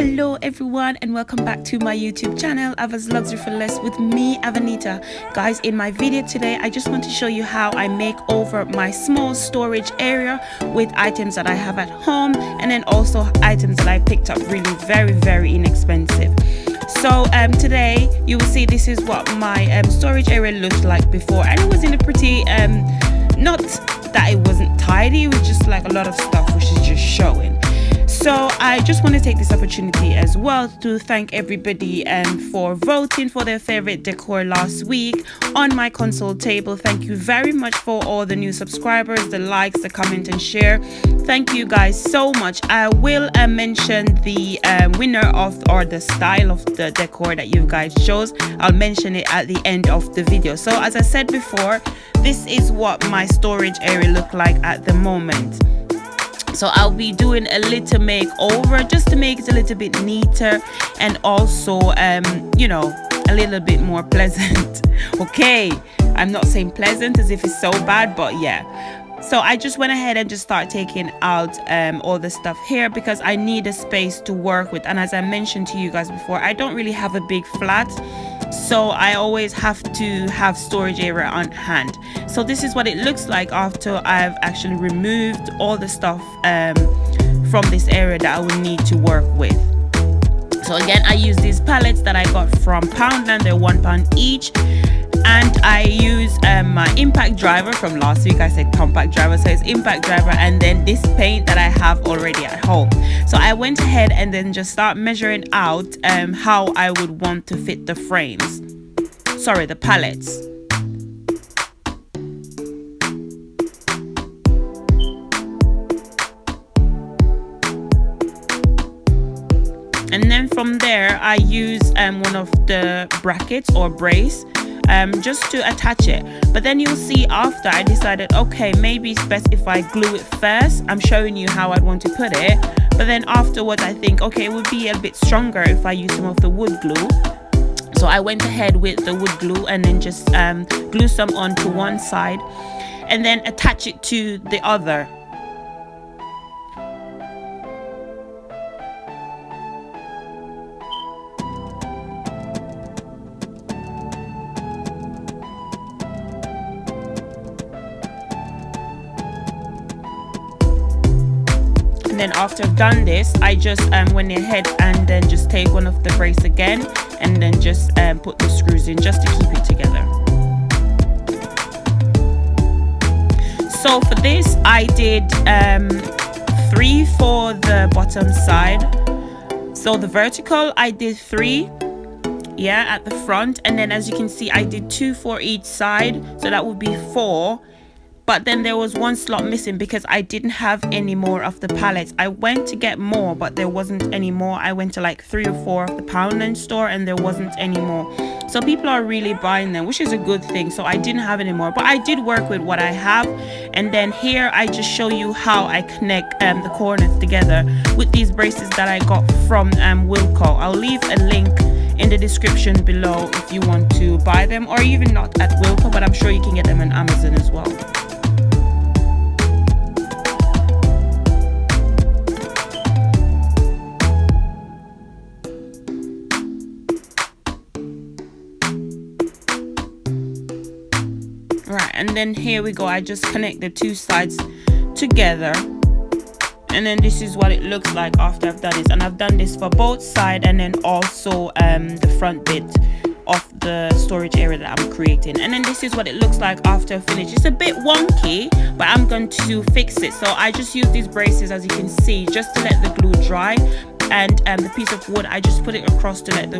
Hello everyone and welcome back to my YouTube channel, Ava's Luxury for Less with me, Avanita. Guys, in my video today I just want to show you how I make over my small storage area with items that I have at home, and then also items that I picked up really very inexpensive. So today you will see this is what my storage area looked like before, and it was in a pretty not that it wasn't tidy, it was just like a lot of stuff which is just showing. So I just want to take this opportunity as well to thank everybody for voting for their favorite decor last week on my console table. Thank you very much for all the new subscribers, the likes, the comment and share. Thank you guys so much. I will mention the winner of, or the style of the decor that you guys chose. I'll mention it at the end of the video. So as I said before, this is what my storage area look like at the moment. So I'll be doing a little makeover just to make it a little bit neater and also you know, a little bit more pleasant. Okay, I'm not saying pleasant as if it's so bad, but yeah. So I just went ahead and just start taking out all the stuff here because I need a space to work with. And as I mentioned to you guys before, I don't really have a big flat, so I always have to have storage area on hand. So this is what it looks like after I've actually removed all the stuff from this area that I will need to work with. So again, I use these pallets that I got from Poundland. They're £1 each. And I use my impact driver from last week. I said compact driver, so it's impact driver, and then this paint that I have already at home. So I went ahead and then just start measuring out how I would want to fit the frames, sorry, the pallets. And then from there I use one of the brackets or brace just to attach it. But then you'll see after I decided, okay, maybe it's best if I glue it first. I'm showing you how I'd want to put it, but then afterwards I think, okay, it would be a bit stronger if I use some of the wood glue. So I went ahead with the wood glue and then just glue some onto one side and then attach it to the other. Then after I've done this, I just went ahead and then just take one of the brace again and then just put the screws in just to keep it together. So for this I did 3 for the bottom side. So the vertical I did 3, yeah, at the front, and then as you can see I did 2 for each side, so that would be 4. But then there was one slot missing because I didn't have any more of the pallets. I went to get more, but there wasn't any more. I went to like 3 or 4 of the Poundland store and there wasn't any more. So people are really buying them, which is a good thing. So I didn't have any more, but I did work with what I have. And then here I just show you how I connect the corners together with these braces that I got from Wilko. I'll leave a link in the description below if you want to buy them, or even not at Wilko, but I'm sure you can get them on Amazon as well. Right, and then here we go, I just connect the 2 sides together, and then this is what it looks like after I've done this. And I've done this for both sides and then also the front bit of the storage area that I'm creating. And then this is what it looks like after I finish. It's a bit wonky, but I'm going to fix it. So I just use these braces, as you can see, just to let the glue dry, and the piece of wood I just put it across to let the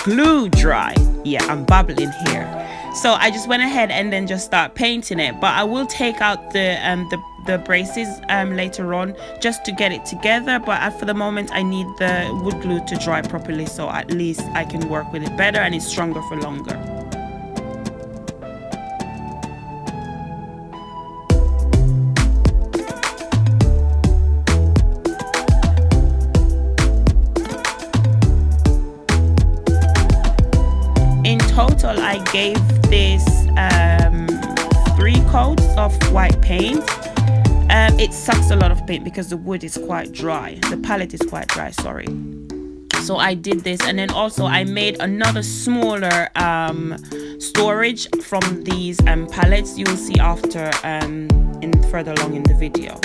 glue dry. Yeah, I'm babbling here. So I just went ahead and then just start painting it, but I will take out the braces later on just to get it together. But for the moment I need the wood glue to dry properly, so at least I can work with it better and it's stronger for longer. In total I gave this 3 coats of white paint. it sucks a lot of paint because the wood is quite dry, the palette is quite dry, sorry. So I did this, and then also I made another smaller storage from these pallets. You will see after in further along in the video.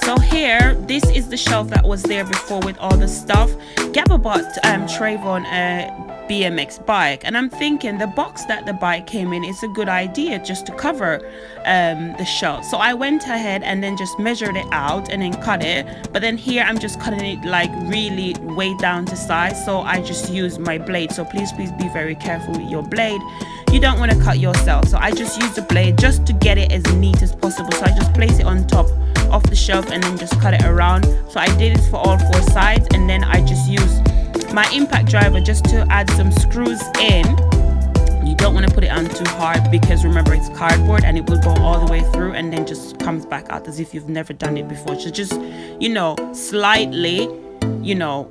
So here, this is the shelf that was there before with all the stuff. Gabba bought Trayvon a BMX bike, and I'm thinking the box that the bike came in is a good idea just to cover the shelf. So I went ahead and then just measured it out and then cut it. But then here I'm just cutting it like really way down to size, so I just use my blade. So please be very careful with your blade. You don't want to cut yourself, so I just use the blade just to get it as neat as possible. So I just place it on top of the shelf and then just cut it around. So I did it for all 4 sides, and then I just use my impact driver just to add some screws in. You don't want to put it on too hard because remember it's cardboard and it will go all the way through and then just comes back out as if you've never done it before. So just, you know, slightly, you know,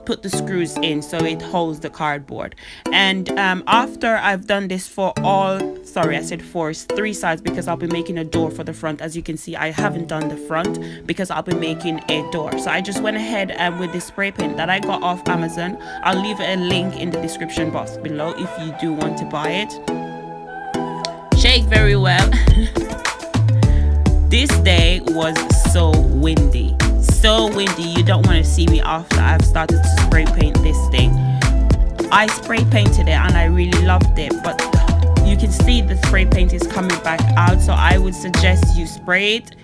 put the screws in so it holds the cardboard. And after I've done this for all, sorry I said 4, 3 sides because I'll be making a door for the front. As you can see, I haven't done the front because I'll be making a door. So I just went ahead with this spray paint that I got off Amazon. I'll leave a link in the description box below if you do want to buy it. Shake very well. This day was so windy. So windy, you don't want to see me after I've started to spray paint this thing. I spray painted it and I really loved it, but you can see the spray paint is coming back out. So I would suggest you spray it,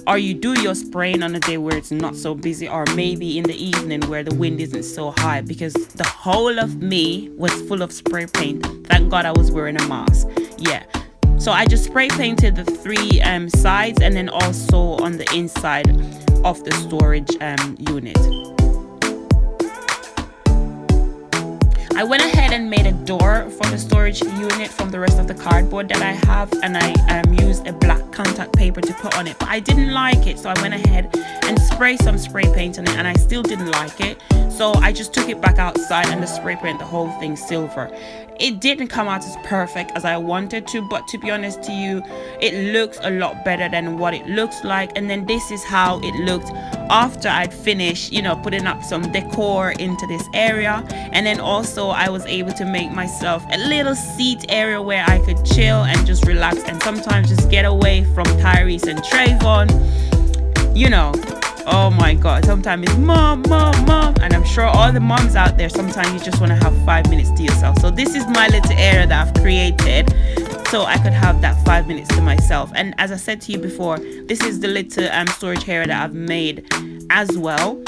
or you do your spraying on a day where it's not so busy, or maybe in the evening where the wind isn't so high, because the whole of me was full of spray paint. Thank God I was wearing a mask. Yeah. So I just spray painted the 3 sides and then also on the inside of the storage unit. I went ahead and made a door for the storage unit from the rest of the cardboard that I have, and I used a black contact paper to put on it, but I didn't like it, so I went ahead and sprayed some spray paint on it, and I still didn't like it, so I just took it back outside and the spray paint the whole thing silver. It didn't come out as perfect as I wanted to, but to be honest to you, it looks a lot better than what it looks like. And then this is how it looked after I'd finished, you know, putting up some decor into this area. And then also I was able to make myself a little seat area where I could chill and just relax and sometimes just get away from Tyrese and Trayvon. You know, oh my God, sometimes it's mom, and I'm sure all the moms out there, sometimes you just want to have 5 minutes to yourself. So this is my little area that I've created so I could have that 5 minutes to myself. And as I said to you before, this is the little storage area that I've made as well.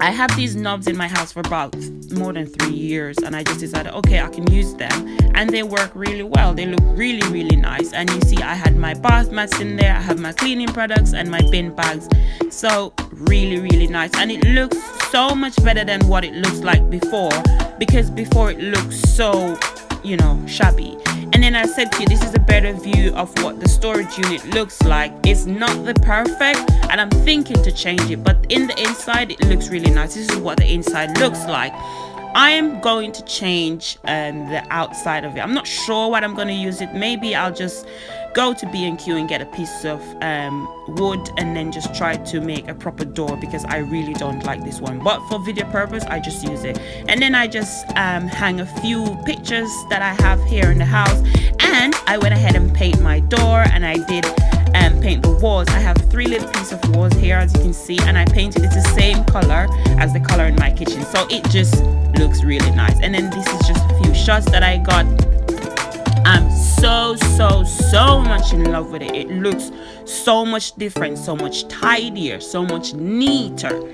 I have these knobs in my house for about more than 3 years, and I just decided, okay, I can use them, and they work really well. They look really, really nice. And you see, I had my bath mats in there, I have my cleaning products and my bin bags. So really, really nice, and it looks so much better than what it looks like before, because before it looked so, you know, shabby. And then I said to you, this is a better view of what the storage unit looks like. It's not the perfect, and I'm thinking to change it, but in the inside it looks really nice. This is what the inside looks like. I am going to change the outside of it. I'm not sure what I'm going to use it. Maybe I'll just go to B&Q and get a piece of wood and then just try to make a proper door, because I really don't like this one, but for video purpose I just use it. And then I just hang a few pictures that I have here in the house, and I went ahead and paint my door, and I did paint the walls. I have 3 little pieces of walls here, as you can see, and I painted it the same color as the color in my kitchen, so it just looks really nice. And then this is just a few shots that I got. I'm so much in love with it. It looks so much different, so much tidier, so much neater,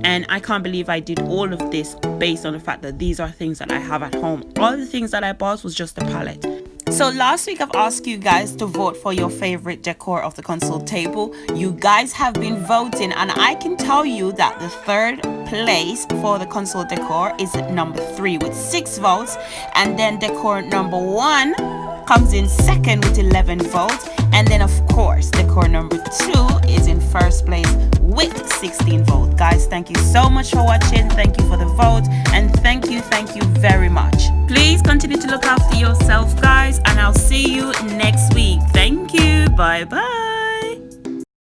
and I can't believe I did all of this based on the fact that these are things that I have at home. All the things that I bought was just a palette. So last week I've asked you guys to vote for your favorite decor of the console table. You guys have been voting, and I can tell you that the 3rd place for the console decor is number 3 with 6 votes, and then decor number 1 comes in second with 11 votes. And then of course decor number 2 is in first place with 16 votes. Guys, thank you so much for watching. Thank you for the vote, and thank you very much. Please continue to look after yourself, guys, and I'll see you next week. Thank you. Bye bye.